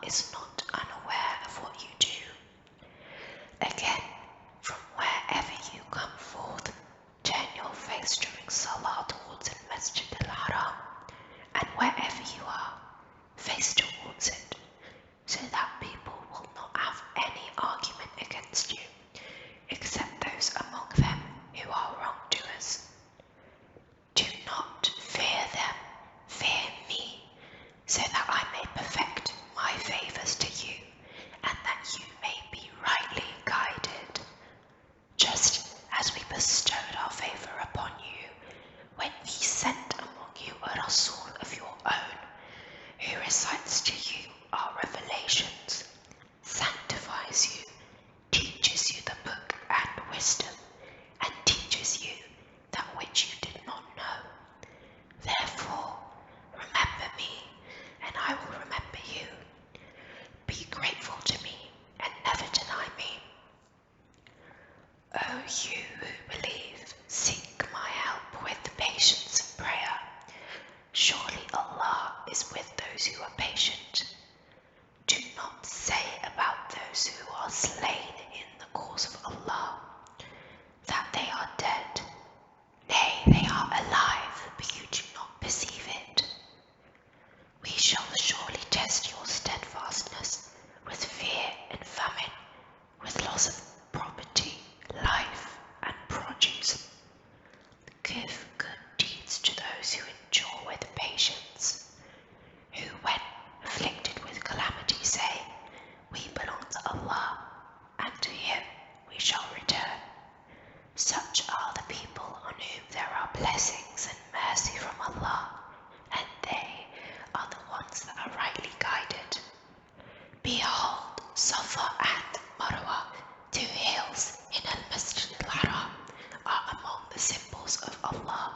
is not unaware of what you do. Again, from wherever you come forth, turn your face during Salah towards the Masjid al-Haram, and wherever you are, face towards it, so that people will not have any argument against you, except those among them who are wrongdoers. Do not fear them, fear me, so that I may perfect my favours to you, and that you may be rightly guided, just as we bestowed our favour upon you when we sent among you a Rasul of your own, who recites to you our revelations, sanctifies you, teaches you the book and wisdom, and teaches you that which you did not know. Therefore, remember me, and I will remember you. Be grateful to me, and never deny me. O you who believe, seek my help with patience and prayer. Surely Allah is with those who are patient. Do not say about those who are slain in the cause of Allah that they are dead. Nay, they are alive, but you do not perceive it. We shall surely test your steadfastness with fear and famine, with loss of property, life, and produce. Give good deeds to those who endure with patience, who when afflicted with calamity say, we belong to Allah, and to Him we shall return. Such are the people on whom there are blessings and mercy from Allah, and they are the ones that are rightly guided. Behold, Safa and Marwa, two hills in Al-Masjid al-Haram, are among the symbols of Allah.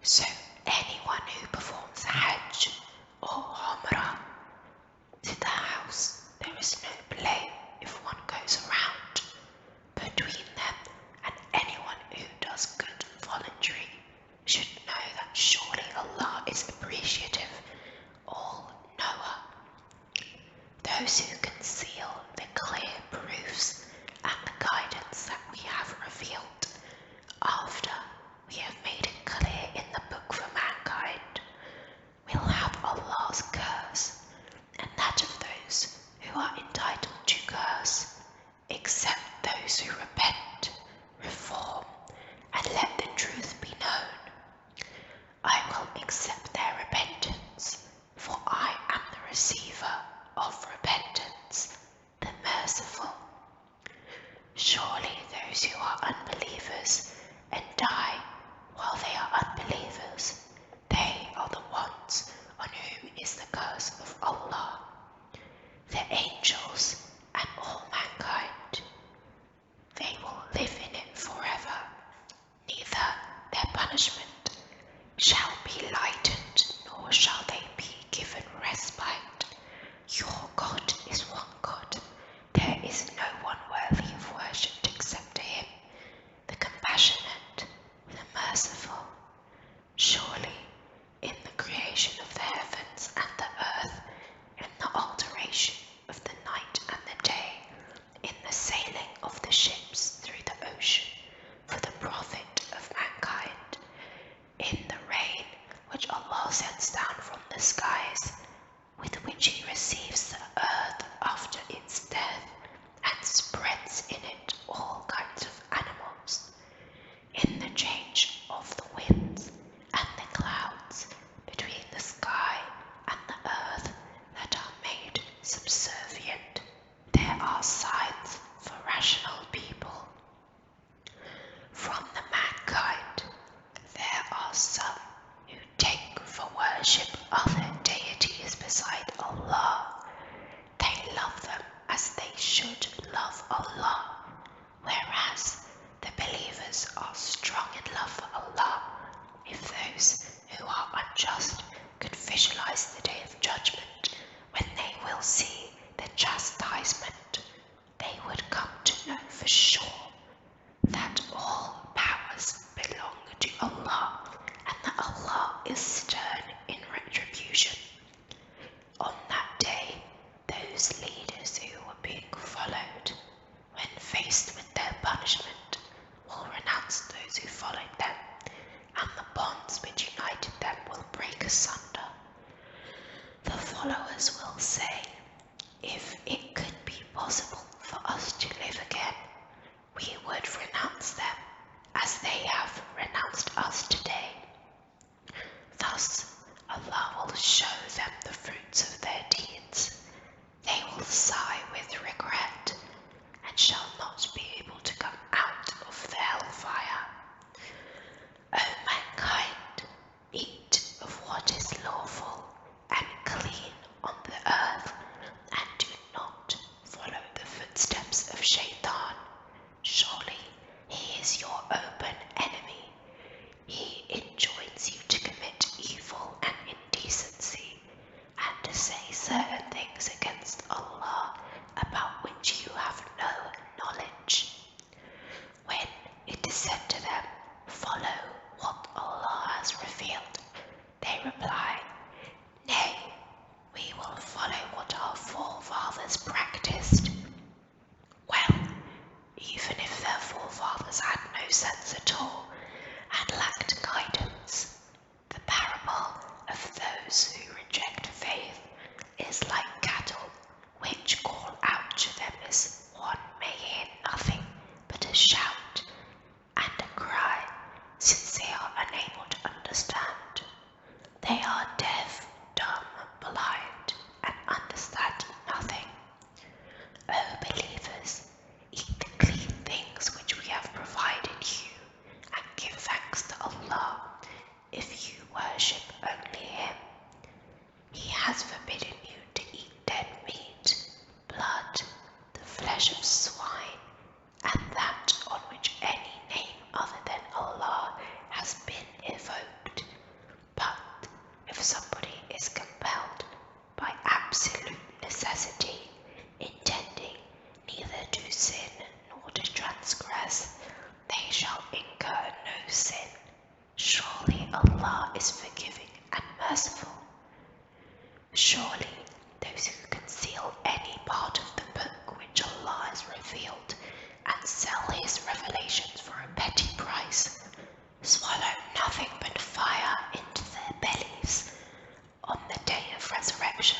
So anyone who performs Hajj or Umrah to the house, there is no blame if one goes around. Between them and anyone who does good voluntary should know that surely Allah is appreciative, all-knower. Those who conceal the clear proofs and the guidance that we have revealed after we have made it clear in the book for mankind, will have Allah's curse, and that of those who are entitled to curse, except those who repent, reform, and let the truth be known. I will accept their repentance, for I am the receiver of repentance, the merciful. Surely those who are unbelievers and die while they are unbelievers, they are the ones on whom is the curse of Allah, the angels and all mankind. They will live in it forever, neither their punishment shall be lightened, nor shall they be given respite. Your God is one God. There is no one worthy of worship except to Him, the compassionate, the merciful. Surely, in the creation of the heavens and the earth, in the alteration of the night and the day, in the sailing of the ships through the ocean for the profit of mankind, in the rain which Allah sends down from the skies, with which He receives the earth after its death, and spreads in it all kinds of animals, in the change of the winds and the clouds between the sky and the earth that are made subservient, there are signs for rational people. From the mankind, there are some who take for worship other deities beside Allah. They love them as they should love Allah, whereas the believers are strong in love for Allah. If those who are unjust could visualize the day of judgment, when they will see the chastisement, they would come to know for sure that all powers belong to Allah, and that Allah is stern in retribution. On that day, those followers will say, if it could be possible for us to live again, we would renounce them as they have renounced us today. Thus, Allah will show them the fruits of their deeds. They will sigh with regret and shall not be able to come out of the hellfire. O mankind, eat of what is lawful and clean on the earth, and do not follow the footsteps of Shaitan. Surely he is your open enemy. He enjoins you to commit evil and indecency, and to say certain things against Allah about which you have no knowledge. When it is said to them, follow what Allah has revealed, they reply, nay, we will follow what our forefathers practiced. Well, even if their forefathers had no sense at all and lacked guidance, the parable of those who reject faith is like cattle which call out to them as one may hear nothing but a shout and a cry, since they are unable to understand. They are deaf, dumb, blind, and understand nothing. O believers, eat the clean things which we have provided you, and give thanks to Allah if you worship only Him. He has forbidden you to eat dead meat, blood, the flesh of swine, and that on which any name other than Allah has been evoked. But if somebody is compelled by absolute necessity, intending neither to sin nor to transgress, they shall incur no sin. Surely Allah is forgiving and merciful. Surely those who conceal any part of the book which Allah has revealed and sell His revelations for a petty price swallow nothing but fire into their bellies. On the day of resurrection,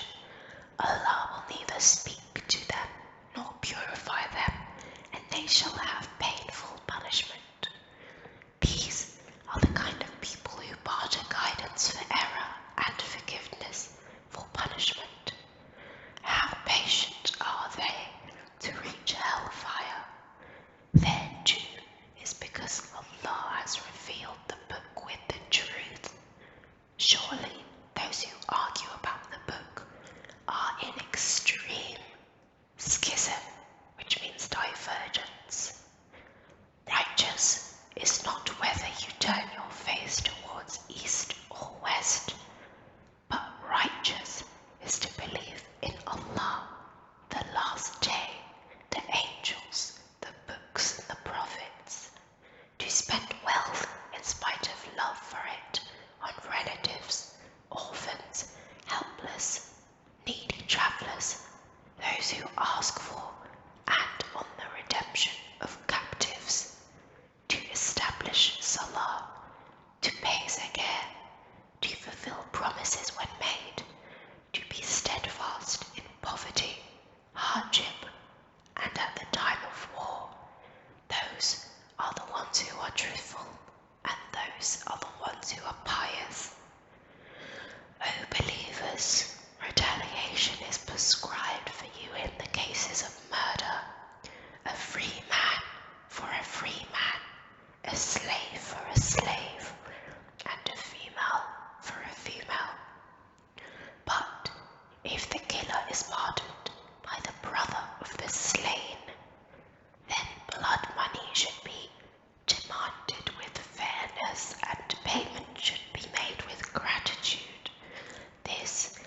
Allah will neither speak to them nor purify them, and they shall have painful punishment. These are the kind of people who barter guidance for error and forgiveness for punishment. How patient are they to reach hellfire? Their doom is because Allah has revealed the book with the truth. Surely those who argue about the book are in extreme schism, which means divergence. Righteous is not whether you turn your face towards east or west, but righteous is to believe in Allah, the last day, the angels, the books and the prophets, to spend wealth in spite of love for it on relatives, orphans, helpless, needy travellers, those who ask for, and on the redemption of captives, to establish salah, to pay zakah, to fulfill promises when made, to be steadfast in poverty, hardship, and at the time of war. Those are the ones who are truthful, and those are the ones who are pious. O believers, retaliation is prescribed for you in the cases of murder, a free man for a free man, a slave for a slave, and a female for a female. But if the killer is pardoned by the brother of the slain, then blood money should be demanded with fairness, and payment should be made with gratitude. This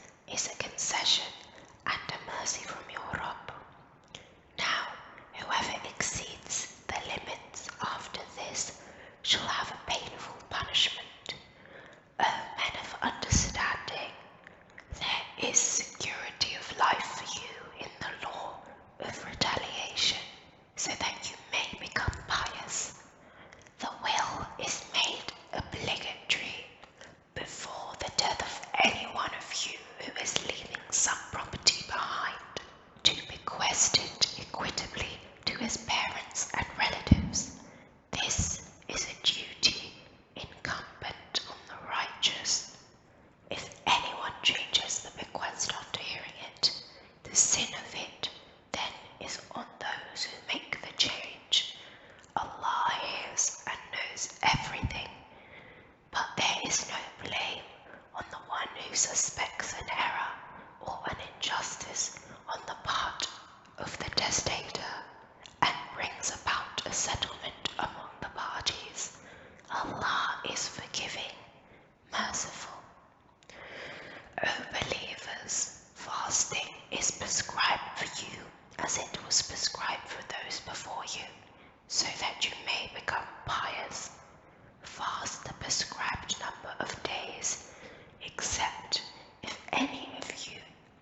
any of you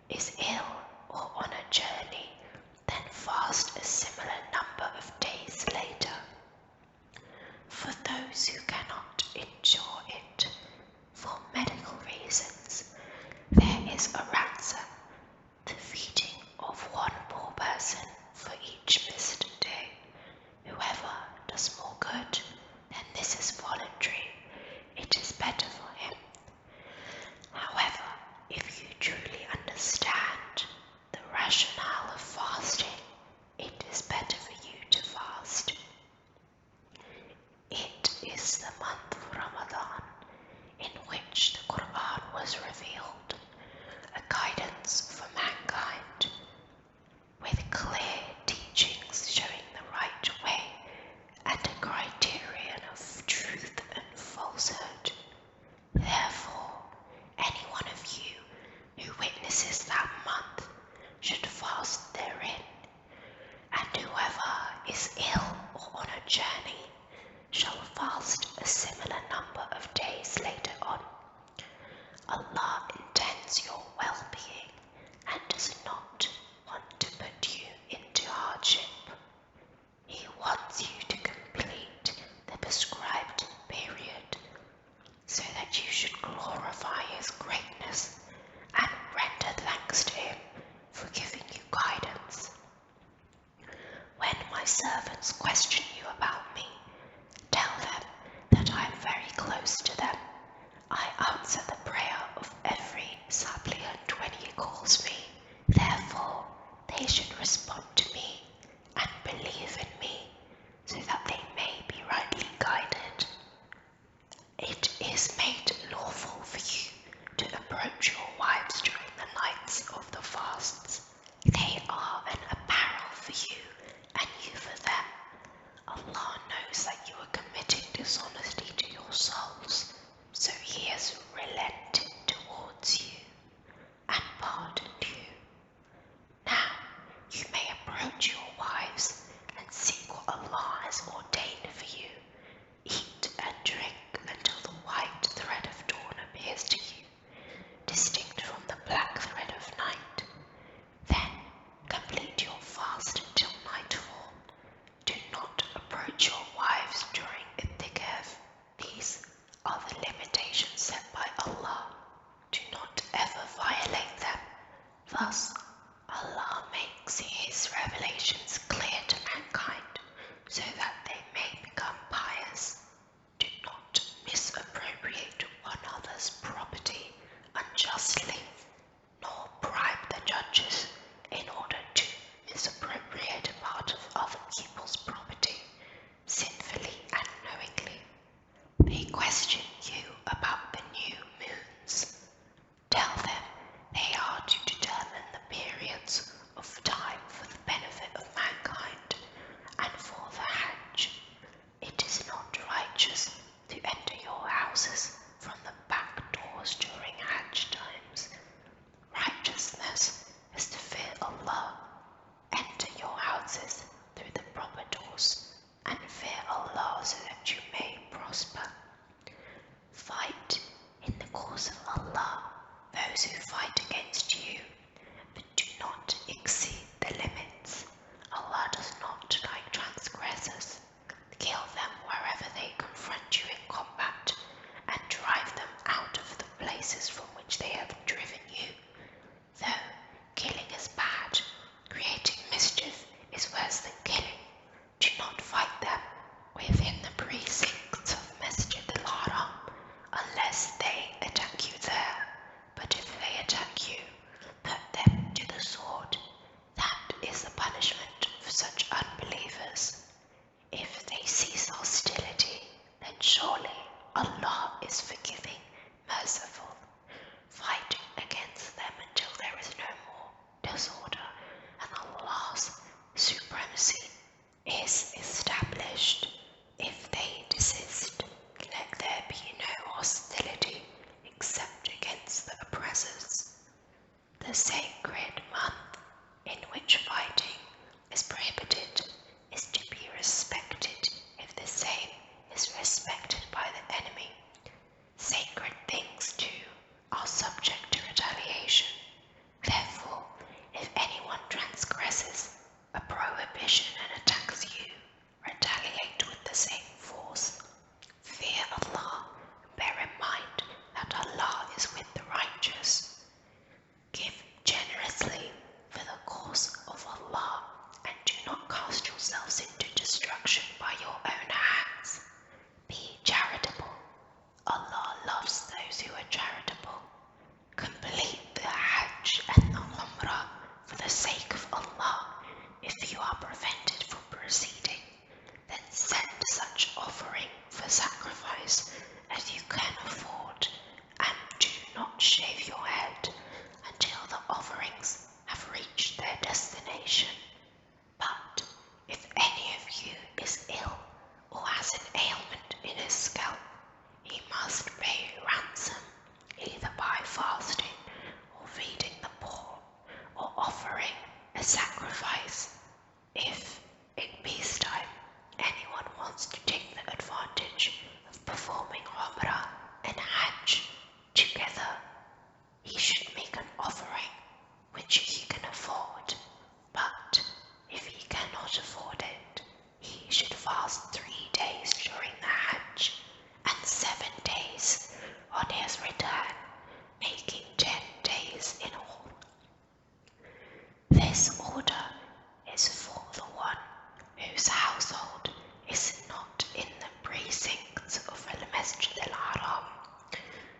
is ill or on a journey, then fast a similar number of days later. For those who cannot endure it for medical reasons, there is a ransom, the feeding of one poor person for each missed day. Whoever does more good, then this is voluntary. It is better for him. However, if you truly understand the rationale of fasting, it is better for you to fast. It is the month of Ramadan in which the Quran was revealed, a guidance for mankind, with clear teachings showing the right way and a criterion of truth and falsehood. Therefore, any one of you who witnesses that month should fast therein, and whoever is ill or on a journey shall fast a similar number of days later on. Allah intends your well-being and does not want to put you into hardship. He wants you to complete the prescribed period so that you should glorify His greatness and render thanks to Him for giving you guidance. When my servants question you about me, tell them that I am very close to them. I answer the prayer of every suppliant when he calls me. Therefore, they should respond to me and believe in me, so that they may be rightly guided. It is made lawful for you to approach your wives during the nights of the fasts. They are an apparel for you, and you for them. Allah knows that you are committing dishonesty to your souls, so He has relented towards you and pardoned you. Now you may approach your wives and seek what Allah has ordained for you. Eat and drink until the white thread of dawn appears to you, distinct from the black thread of night. Then complete your fast until nightfall. Do not approach your wives during ittikaf. These are the limitations set by Allah. Do not ever violate them. Thus, Allah makes His revelations clear to mankind so that they may become pious. Do not misappropriate one another's property unjustly, nor bribe the judges in order to misappropriate a part of other people's property sinfully and knowingly. They question you about the new moons. Tell them they are to determine the periods of time for the benefit of mankind and for the Hajj. It is not righteous to enter your houses from the back doors during Hajj times. Righteousness is to fear Allah. Enter your houses through the proper doors and fear Allah so that you may prosper. Fight in the cause of Allah those who fight against you, but do not exceed the limits. Allah does not like transgressors. Kill them wherever they confront you in combat and drive them out of the places from which they have driven you. Though killing is bad, creating mischief is worse than killing. Do not fight them within the precincts of Masjid al-Haram unless they attack you there. But if they attack you, put them to the sword. That is the punishment for such unbelievers. If they cease hostility, then surely Allah is forgiving, merciful. Fight against them until there is no more disorder, and Allah's supremacy is established. If they desist, let there be no hostility except against the oppressors. The sacred month in which fighting is prohibited is to be respected if the same is respected by the enemy. Sacred things too are subject to retaliation. salvation. But if any of you is ill or has an ailment in his scalp, he must pay ransom, either by fasting or feeding the poor, or offering a sacrifice. If in peacetime anyone wants to take the advantage of performing Umrah and Hajj together, he should make an offering which he can afford. But if he cannot afford it, he should fast 3 days during the Hajj and 7 days on his return, making 10 days in all. This order is for the one whose household is not in the precincts of Al-Masjid al-Haram.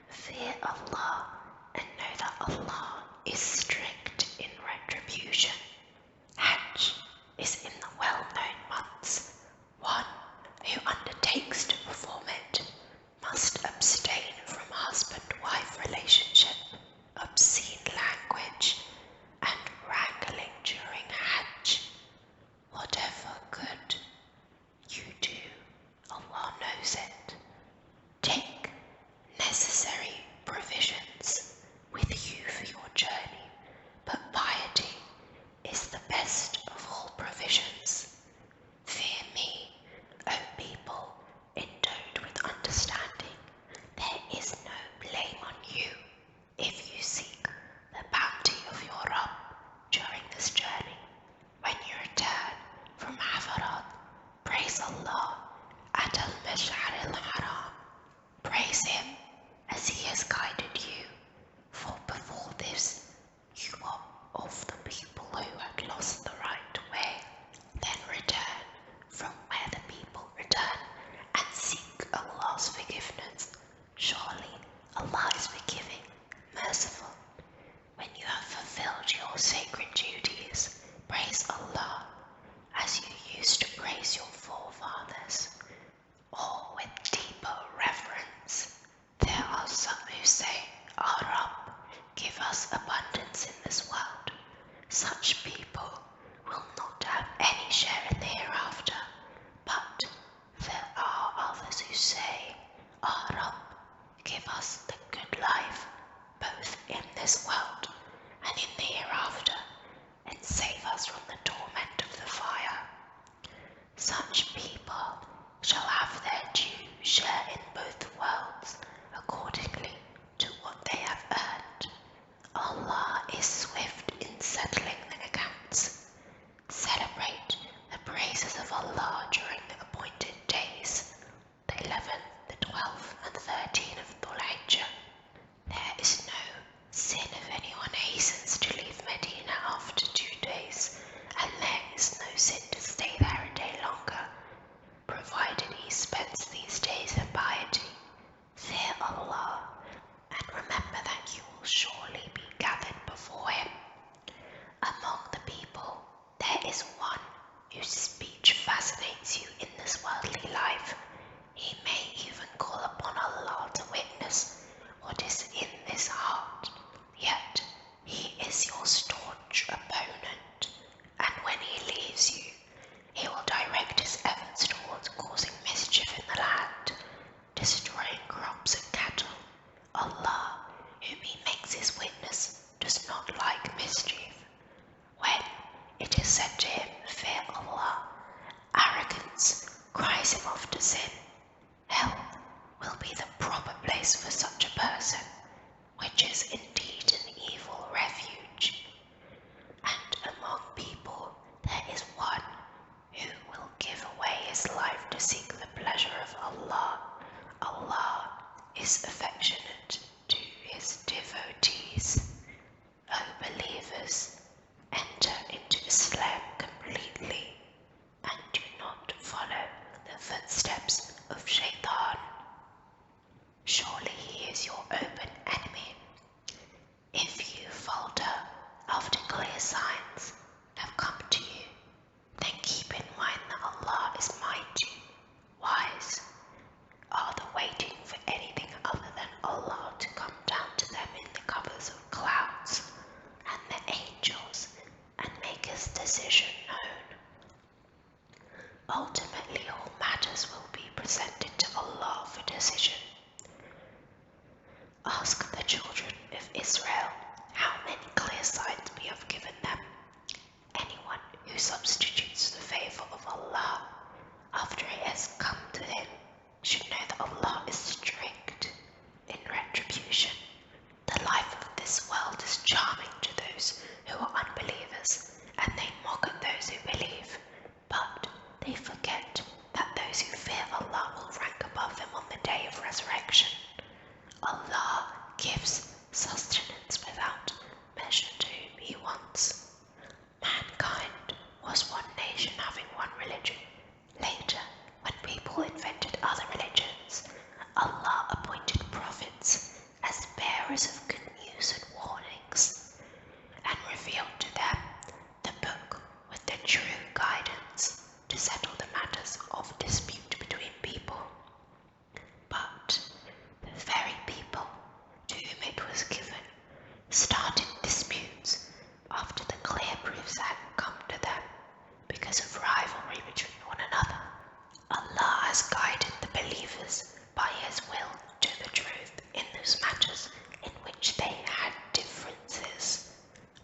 Fear Allah and know that Allah is strict in retribution. Hajj is in the well-known months. One who undertakes to perform it must abstain from husband-wife relationship, obscene language, and wrangling during Hajj. Whatever good you do, Allah knows it. Take necessary provisions with you for your journey, but piety is the best of all provisions. Fear me, O people endowed with understanding. There is no blame on you if you seek the bounty of your Rabb during this journey. When you return from Havarat, praise Allah at Al-Mash'ar al-Haram. Praise Him as He has guided you, for before this you were of the people who had lost the right way. Then return from where the people return and seek Allah's forgiveness. Surely Allah is forgiving, merciful. When you have fulfilled your sacred duties, praise Allah as you used to praise your forefathers, or with deeper reverence. There are some who say, "Our Rabb, give us abundance in this world." Such people will not have any share in the hereafter. But there are others who say, "Our Rabb, give us the good life, both in this world and in the hereafter, and save us from the torment of the fire." Such people shall have their due share in both worlds, accordingly to what they have earned. Allah is swift in settling the accounts. Celebrate the praises of Allah during the appointed days, the 11th, the 12th, and 13th of Dhul Hijjah. There is no sin if anyone hastens to leave Medina after 2 days, and there is no sin to stay there a day longer, provided he spends these days in piety. Fear Allah, and remember that you will surely be gathered before Him. Among the people, there is one whose speech fascinates you in this worldly life. He may even call upon Allah to witness what is in this heart, yet he is your staunch opponent, and when he leaves you, he will direct his efforts towards causing mischief in the land, destroying crops and cattle. Allah, whom he makes his witness, does not like mischief. When it is said to him, "Fear Allah," arrogance cries him off to sin. Hell will be the proper place for such a person, which is indeed an evil refuge. And among people there is one who will give away his life to seek the pleasure of Allah. Allah is affectionate to His devotees. O believers, enter into Islam completely and do not follow the footsteps of Shaitan. Surely he is your open enemy. If you falter after clear signs have come to you, then keep in mind that Allah is mighty, wise. Are they waiting for anything other than Allah to come down to them in the covers of clouds and the angels and make His decision?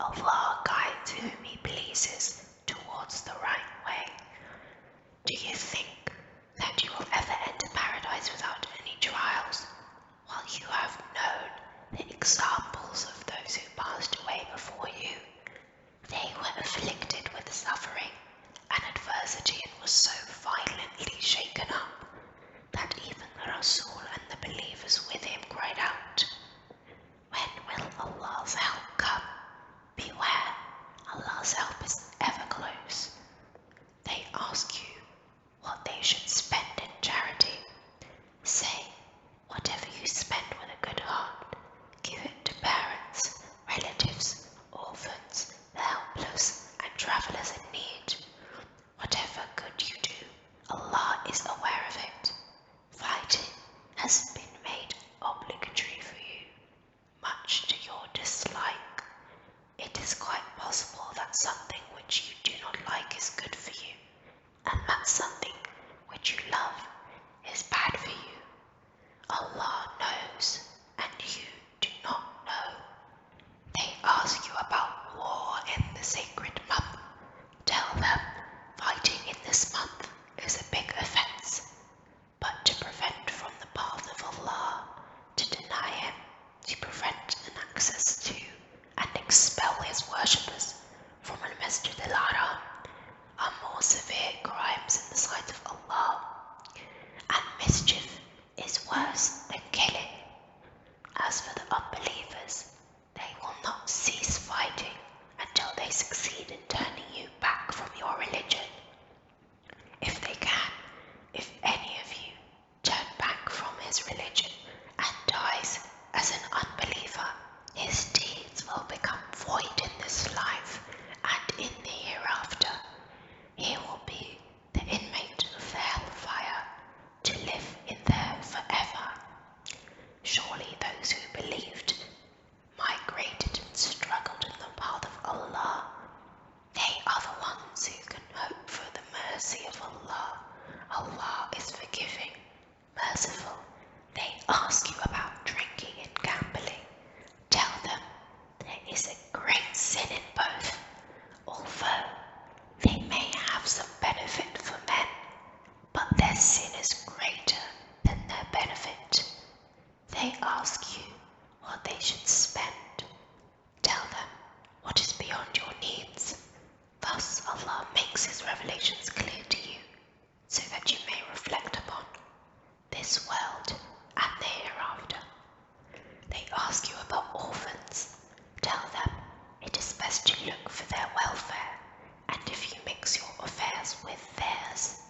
Allah guides whom He pleases towards the right way. Do you think that you will ever enter paradise without any trials, while you have known the examples of those who passed away before you? They were afflicted with suffering and adversity and were so violently shaken up that even the Rasul and the believers with him cried out, "When will Allah's help come? Beware, Allah's help is ever close." They ask you what they should spend in charity. Say, whatever you spend with a good heart, give it to parents, relatives, orphans, the helpless, and travelers in need. Whatever good you do, Allah is aware of it. Fighting has been made obligatory for you, much to your dislike. It is quite possible that something which you do not like is good for you, and that something which you love is bad for you. Allah knows, and you do not know. They ask you about war in the sacred month. Tell them fighting in this month is a big offense, but to prevent from the path of Allah, to deny Him, to prevent an access to and expel His worshippers from al-Masjid al-Haram are more severe crimes in the sight of Allah, and mischief is worse than killing. As for the unbelievers, they will not cease fighting until they succeed in turning you back from your religion. If they can, if any of you turn back from his religion and dies as an unbeliever, his deeds will become void in this life and in the hereafter. He will be the inmate of the hellfire, to live in there forever. Surely those who believed, migrated and struggled in the path of Allah, they are the ones who can hope for the mercy of Allah. Allah is forgiving, merciful. They ask you about drinking and gambling. Tell them there is a great sin in both, although they may have some benefit for men, but their sin is greater than their benefit. They ask you what they should spend. Tell them what is beyond your needs. Thus Allah makes His revelations clear to you, so that you may reflect upon this world and the hereafter. They ask you about orphans. Tell them it is best to look for their welfare, and if you mix your affairs with theirs,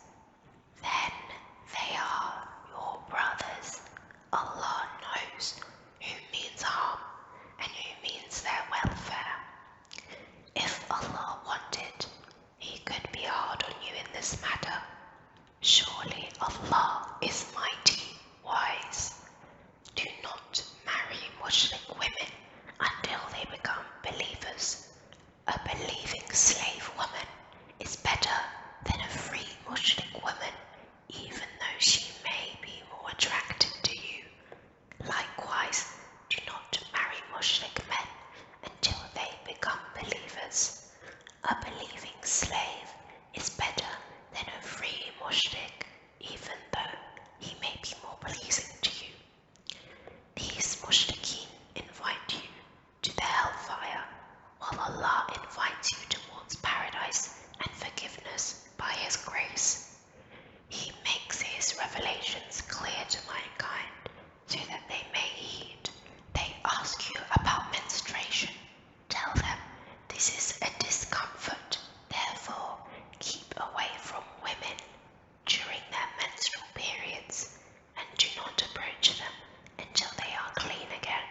then they are your brothers. Allah knows who means harm and who means their welfare. If Allah wanted, He could be hard on you in this matter. Surely Allah is mighty, wise. Do not marry Mushrik women until they become believers. A believing slave woman is better than a free Mushrik woman, even though she may be more attracted to you. Likewise, do not marry Mushrik men until they become believers. A believing slave is better than a free Mushrik, even though he may be more pleasing to you. These Mushrikeen invite you to the hellfire, while Allah invites you towards paradise and forgiveness by His grace. He makes His revelations clear to mankind so that they may heed. They ask you about menstruation. Tell them this is a discomfort, therefore keep away from women during their menstrual periods and do not approach them until they are clean again.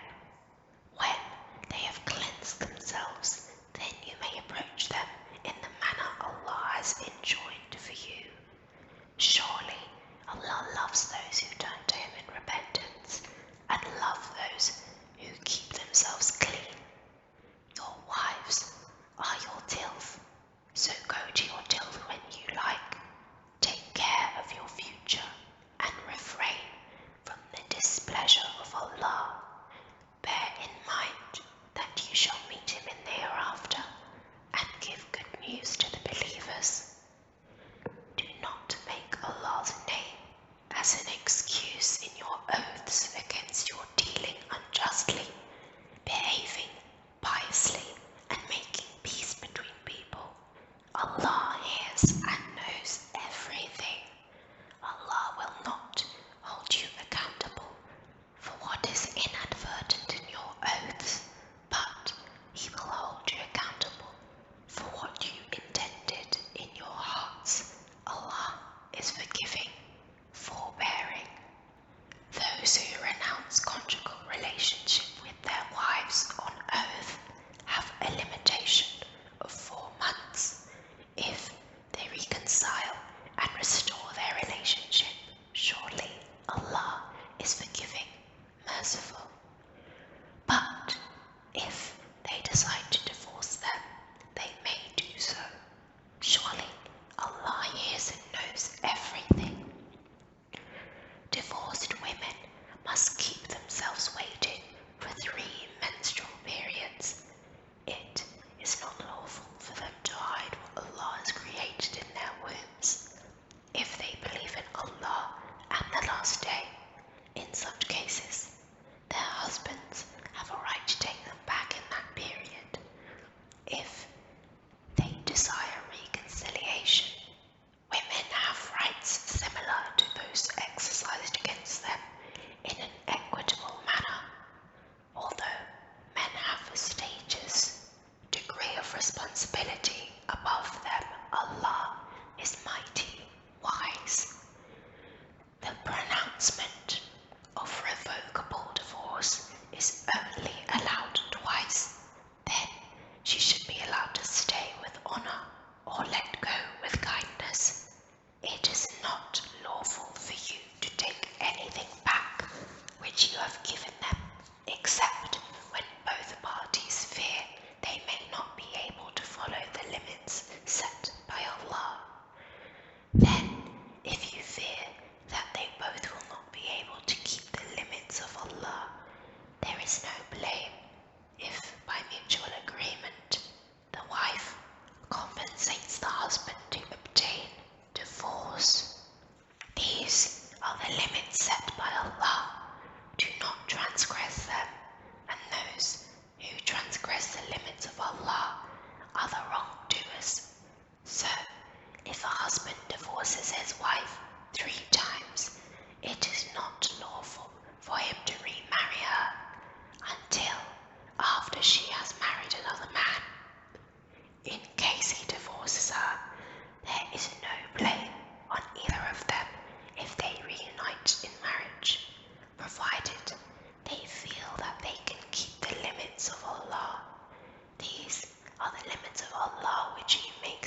When they have cleansed themselves, then you may approach them in the manner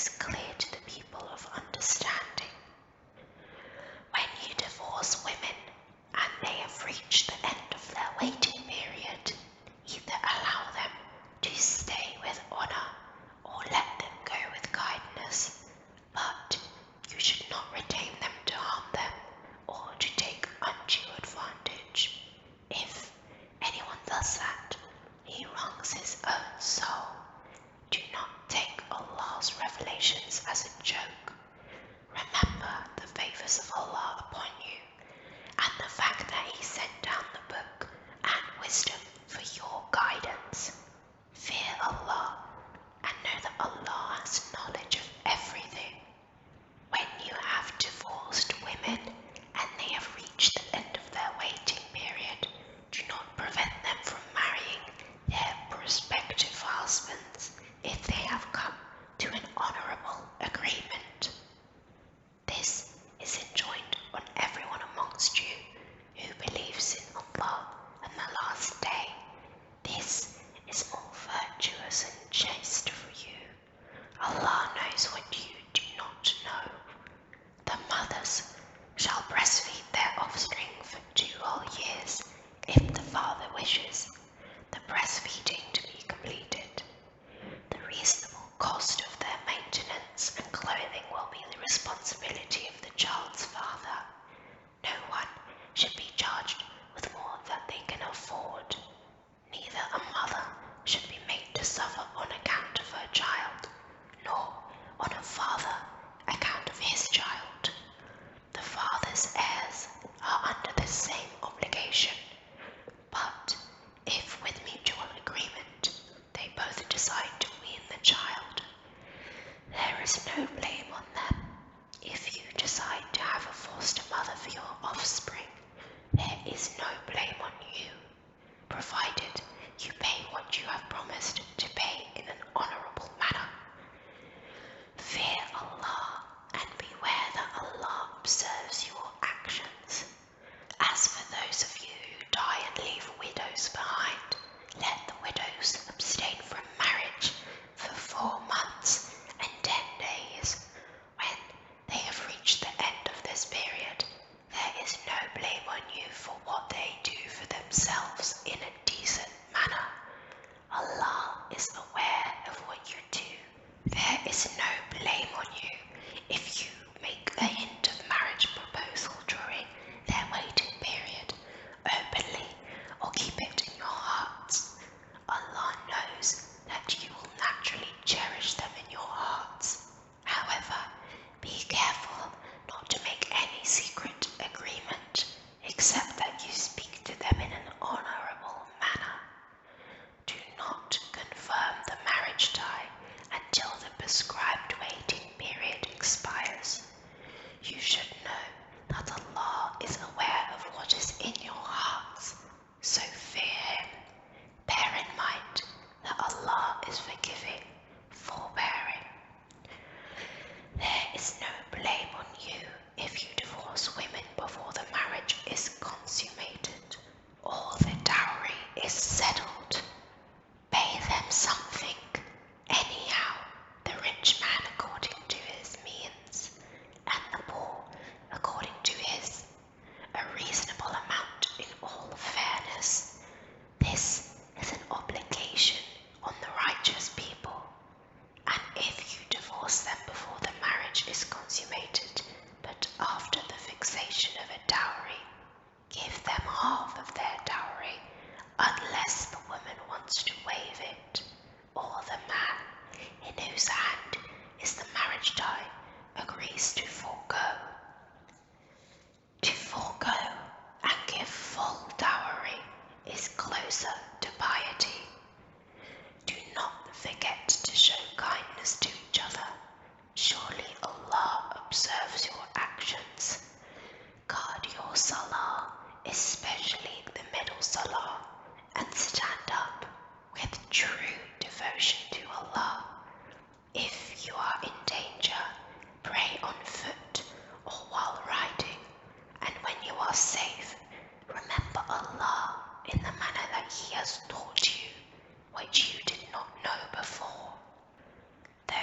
is clear to the people of understanding. When you divorce women and they have reached the end of their waiting period, either allow them to stay with honor or let them go with kindness, but you should not retain them to harm them or to take undue advantage. If anyone does that, he wrongs his own soul. Do not take Allah's revelations as a joke. Remember the favors of Allah upon you and the fact that He sent down the book and wisdom for your guidance. Fear Allah and know that Allah has knowledge of everything. When you have divorced women and they have reached the end of their waiting period, do not prevent them from marrying their prospective husbands if they have come to an honorable agreement. This is enjoined on everyone amongst you who believes in Allah and the last day. This is all virtuous and chaste for you. Allah knows what you do not know. The mothers shall breastfeed their offspring for 2 whole years if the father wishes the breastfeeding to be completed. The reasonable cost of their maintenance and clothing will be the responsibility of the child's father. No one should be charged with more than they can afford. Neither a mother should be made to suffer on account of her child, nor on a father account of his child. The father's heirs are under the same obligation, but if with mutual agreement they both decide to wean the child, there is no blame on them. If you decide to have a foster mother for your offspring, there is no blame on you, provided you pay what you have promised to pay in an honorable manner. Fear Allah and beware that Allah observes your actions. As for those of you who die and leave widows behind, let the widows abstain from marriage for 4 months and 10 days. When they have reached the end of this period, there is no blame on you for what they do for themselves in a decent manner. Allah is aware of what you do. There is no blame on you if you make a hint of marriage proposal during their waiting period, openly, or keep it in your hearts. Allah knows that you will naturally cherish them in your hearts. However, be careful not to make any secret agreement, except that you speak to them in an honorable manner. Do not confirm the marriage tie until the prescribed waiting period expires. You should know that Allah is aware of what is in your hearts, so fear Him. Bear in mind that Allah is forgiving, forbearing. There is no blame on you if you divorce women before the marriage is consummated or the dowry is settled. Pay them something, anyhow, the rich man according to his means, and the poor according to his, a reasonable amount in all fairness. This is an obligation on the righteous people, and if you divorce them before the marriage is consummated, but after the fixation of a dowry, give them half of their dowry, unless the woman wants to waive it, or the man, in whose hand is the marriage tie, agrees to forego. To forego and give full dowry is closer to piety. Do not forget to show kindness to each other. Surely Allah observes your actions. Guard your salah, especially the middle salah, and stand up with true devotion to Allah. If you are in danger, pray on foot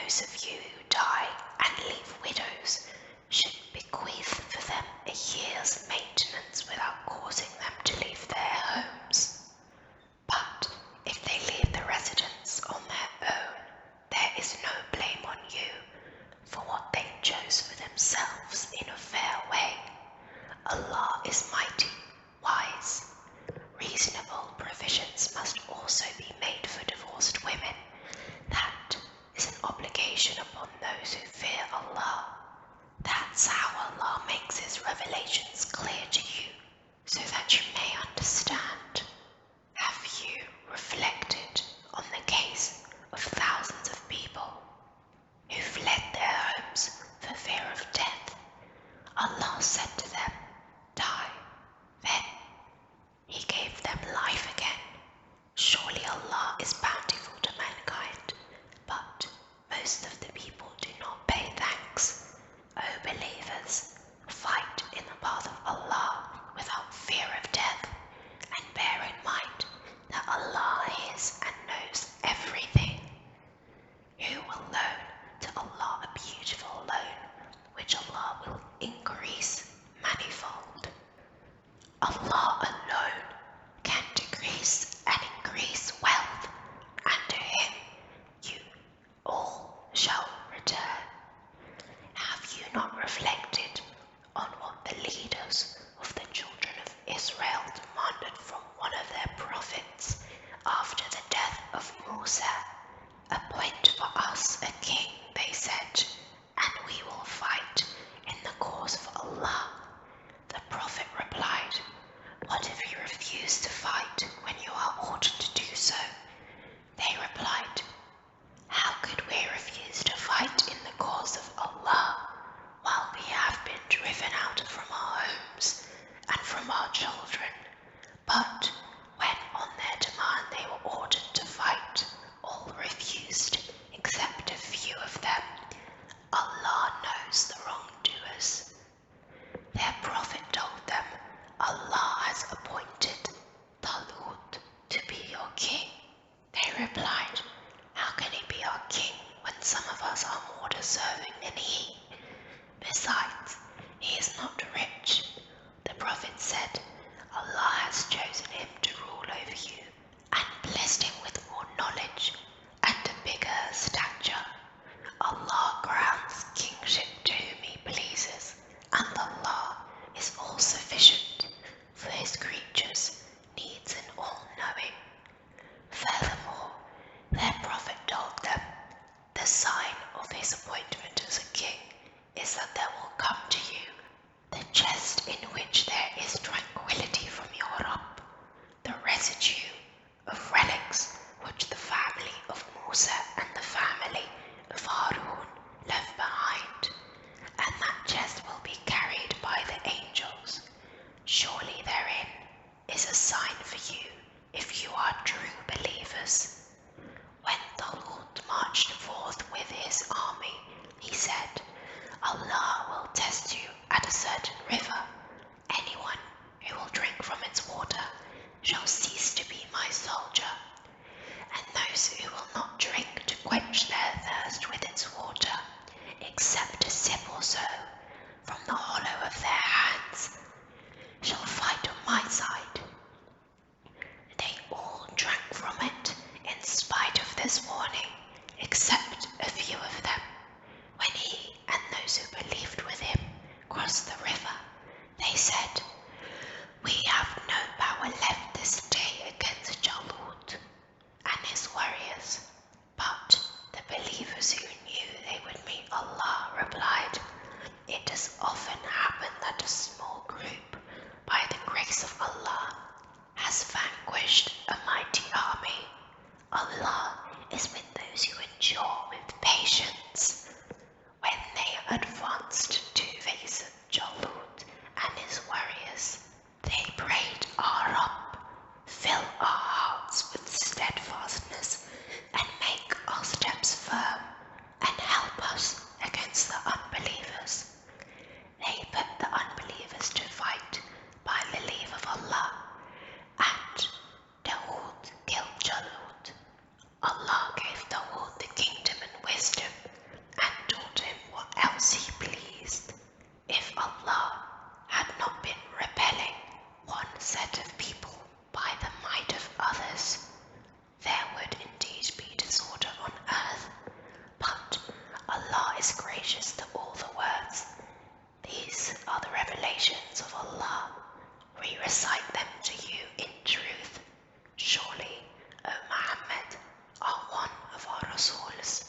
those of you who die and leave widows should bequeath for them a year's maintenance without causing them to leave their homes. But if they leave the residence on their own, there is no blame on you for what they chose for themselves in a fair way. Allah is mighty, wise. Reasonable provisions must also be made for divorced women. That is an obligation upon those who fear Allah. That's how Allah makes His revelations clear to you, so that you may understand. Have you reflected on the case of thousands of people who fled their homes for fear of death? Allah said to them, "Die." Then He gave them life again. Surely Allah is bountiful to mankind, but most of the people do not pay thanks. O believers, fight in the path of Allah without fear of death, and bear in mind that Allah hears and knows everything. Who will loan to Allah a beautiful loan, which Allah will increase manifold? Allah alone can decrease and increase wealth, and to Him you all shall return. Have you not reflected on what the leaders of the children of Israel demanded from one of their prophets after the death of Musa? "Appoint for us a king," they said, "and we will fight in the cause of Allah." The prophet replied, "What if you refuse to fight when you are ordered to do so?" They replied, "How could we refuse to fight in the cause of Allah while we have been driven out from our homes and from our children?" But when on their demand they were ordered to fight, all refused except a few of them. Allah knows the wrongdoers. Their prophet told them, "Allah has appointed Talut to be your king." They replied, "How can he be our king when some of us are more deserving than he? Besides, he is not rich." The prophet said, "Allah has chosen him to rule over you and blessed him with more knowledge and a bigger stature. Allah grants kingship to whom He pleases, and Allah is all sufficient for His creatures' needs and all-knowing." Furthermore, their prophet told them, "The sign of His appointment as a king is that there will come to you the chest in which there is tranquility from your Rabb, the residue of relics which the family of Musa and the family of Harun left behind, and that chest will be carried by the angels. Surely therein is a sign for you if you are true believers." When Talut marched forth with his army, he said, "Allah will test you at a certain river. Anyone who will drink from its water shall cease to be my soldier, and those who will not drink to quench their thirst with its water, except a sip or so from the hollow of their hands, shall fight on my side." They all drank from it in spite of this warning, except a few of them. When he and those who believed with him crossed the river, they said, "We have no power left this day against Jalut and his warriors." But the believers who knew they would meet Allah replied, "It does often happen that a small group, by the grace of Allah, has vanquished a mighty army. Allah is with those who endure with patience." When they advanced to visit Jalut and his warriors, they prayed, "Our Rabb, fill our hearts with steadfastness and make our steps firm, and help us against the unbelievers." They put the unbelievers to fight by the leave of Allah, and Dawood killed Jalut. Allah gave Dawood the kingdom and wisdom, gracious to all the words. These are the revelations of Allah. We recite them to you in truth. Surely, O Muhammad, are one of our Rasools.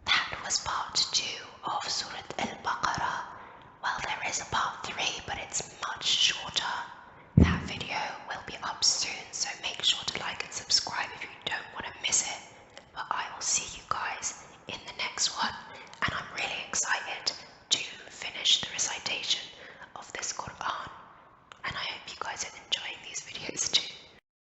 That was part 2 of Surah Al Baqarah. Well, there is a part 3, but it's much shorter. That video will be up soon, so make sure to like and subscribe if you don't want to miss it. But I will see you guys in the next one, and I'm really excited to finish the recitation.